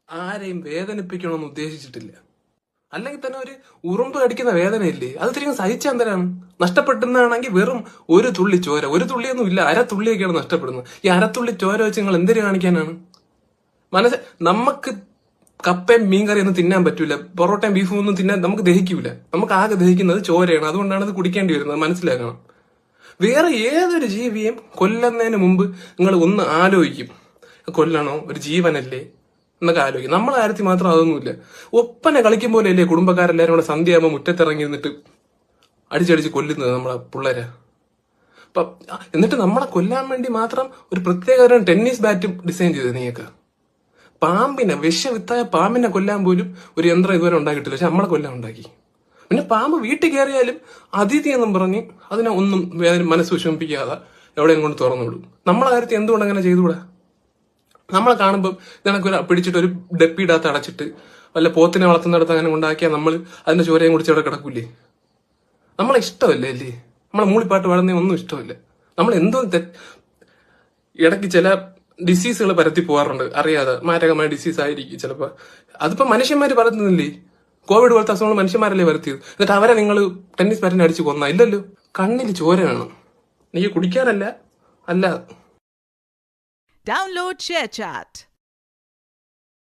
ആരെയും വേദനിപ്പിക്കണമെന്ന് ഉദ്ദേശിച്ചിട്ടില്ല. അല്ലെങ്കിൽ തന്നെ ഒരു ഉറുമ്പ് കടിക്കുന്ന വേദനയില്ലേ, അത് തിരികെ സഹിച്ചെന്തരാണ്? നഷ്ടപ്പെടുന്നതാണെങ്കിൽ വെറും ഒരു തുള്ളി ചോര, ഒരു തുള്ളിയൊന്നും ഇല്ല, അരത്തുള്ളിയൊക്കെയാണ് നഷ്ടപ്പെടുന്നത്. ഈ അരത്തുള്ളി ചോര വെച്ച് നിങ്ങൾ എന്തിനു കാണിക്കാനാണ്? നമുക്ക് കപ്പയും മീൻകറി ഒന്നും തിന്നാൻ പറ്റൂല, പൊറോട്ടയും ബീഫും ഒന്നും തിന്നാൻ നമുക്ക് ദഹിക്കൂല. നമുക്ക് ആകെ ദഹിക്കുന്നത് ചോരയാണ്. അതുകൊണ്ടാണ് അത് കുടിക്കേണ്ടി വരുന്നത്, മനസ്സിലാക്കണം. വേറെ ഏതൊരു ജീവിയെയും കൊല്ലുന്നതിന് മുമ്പ് നിങ്ങൾ ഒന്ന് ആലോചിക്കും, കൊല്ലണോ, ഒരു ജീവനല്ലേ എന്നൊക്കെ ആലോചിക്കും. നമ്മളെ കാര്യത്തിൽ മാത്രം അതൊന്നുമില്ല. ഒപ്പന കളിക്കും പോലെയല്ലേ കുടുംബക്കാരെല്ലാരും കൂടെ സന്ധ്യയാകുമ്പോൾ മുറ്റത്തിറങ്ങി നിന്നിട്ട് അടിച്ചടിച്ച് കൊല്ലുന്നത് നമ്മളെ പിള്ളേരെ. എന്നിട്ട് നമ്മളെ കൊല്ലാൻ വേണ്ടി മാത്രം ഒരു പ്രത്യേക ടെന്നീസ് ബാറ്റും ഡിസൈൻ ചെയ്ത് നീയൊക്കെ. പാമ്പിനെ, വിഷവിത്തായ പാമ്പിനെ കൊല്ലാൻ പോലും ഒരു യന്ത്രം ഇതുവരെ ഉണ്ടാക്കിയിട്ടില്ല, പക്ഷെ നമ്മളെ കൊല്ലാൻ ഉണ്ടാക്കി. പിന്നെ പാമ്പ് വീട്ടിൽ കയറിയാലും അതിഥി എന്നും പറഞ്ഞ് അതിനെ ഒന്നും മനസ്സ് വിഷമിപ്പിക്കാതെ എവിടെയും കൊണ്ട് തുറന്നു വിടും. നമ്മളെ കാര്യത്തിൽ എന്തുകൊണ്ട് അങ്ങനെ ചെയ്തുകൂടാ? നമ്മളെ കാണുമ്പോൾ നിനക്ക് പിടിച്ചിട്ട് ഒരു ഡപ്പിയിടാത്ത അടച്ചിട്ട് വല്ല പോത്തിനെ വളർത്തുന്നിടത്ത് അങ്ങനെ ഉണ്ടാക്കിയാൽ നമ്മൾ അതിന്റെ ചോരയും കുടിച്ച് അവിടെ കിടക്കൂലേ? നമ്മളെ ഇഷ്ടമല്ലേ അല്ലേ? നമ്മളെ മൂളിപ്പാട്ട് പാടുന്ന ഒന്നും ഇഷ്ടമല്ല. നമ്മൾ എന്തോ ഇടയ്ക്ക് ചില ഡിസീസുകൾ പരത്തി പോകാറുണ്ട് അറിയാതെ, മാരകമായ ഡിസീസ് ആയിരിക്കും ചിലപ്പോൾ. അതിപ്പോ മനുഷ്യന്മാര് പരത്തുന്നില്ലേ? കോവിഡ് പോലത്തെ അസുഖങ്ങൾ മനുഷ്യന്മാരല്ലേ വരുത്തിയത്? എന്നിട്ട് അവരെ നിങ്ങൾ ടെന്നീസ് ബാറ്റിനെ അടിച്ച് കൊന്ന? ഇല്ലല്ലോ. കണ്ണിൽ ചോര വേണം, നീ കുടിക്കാനല്ല, അല്ല. Download ShareChat.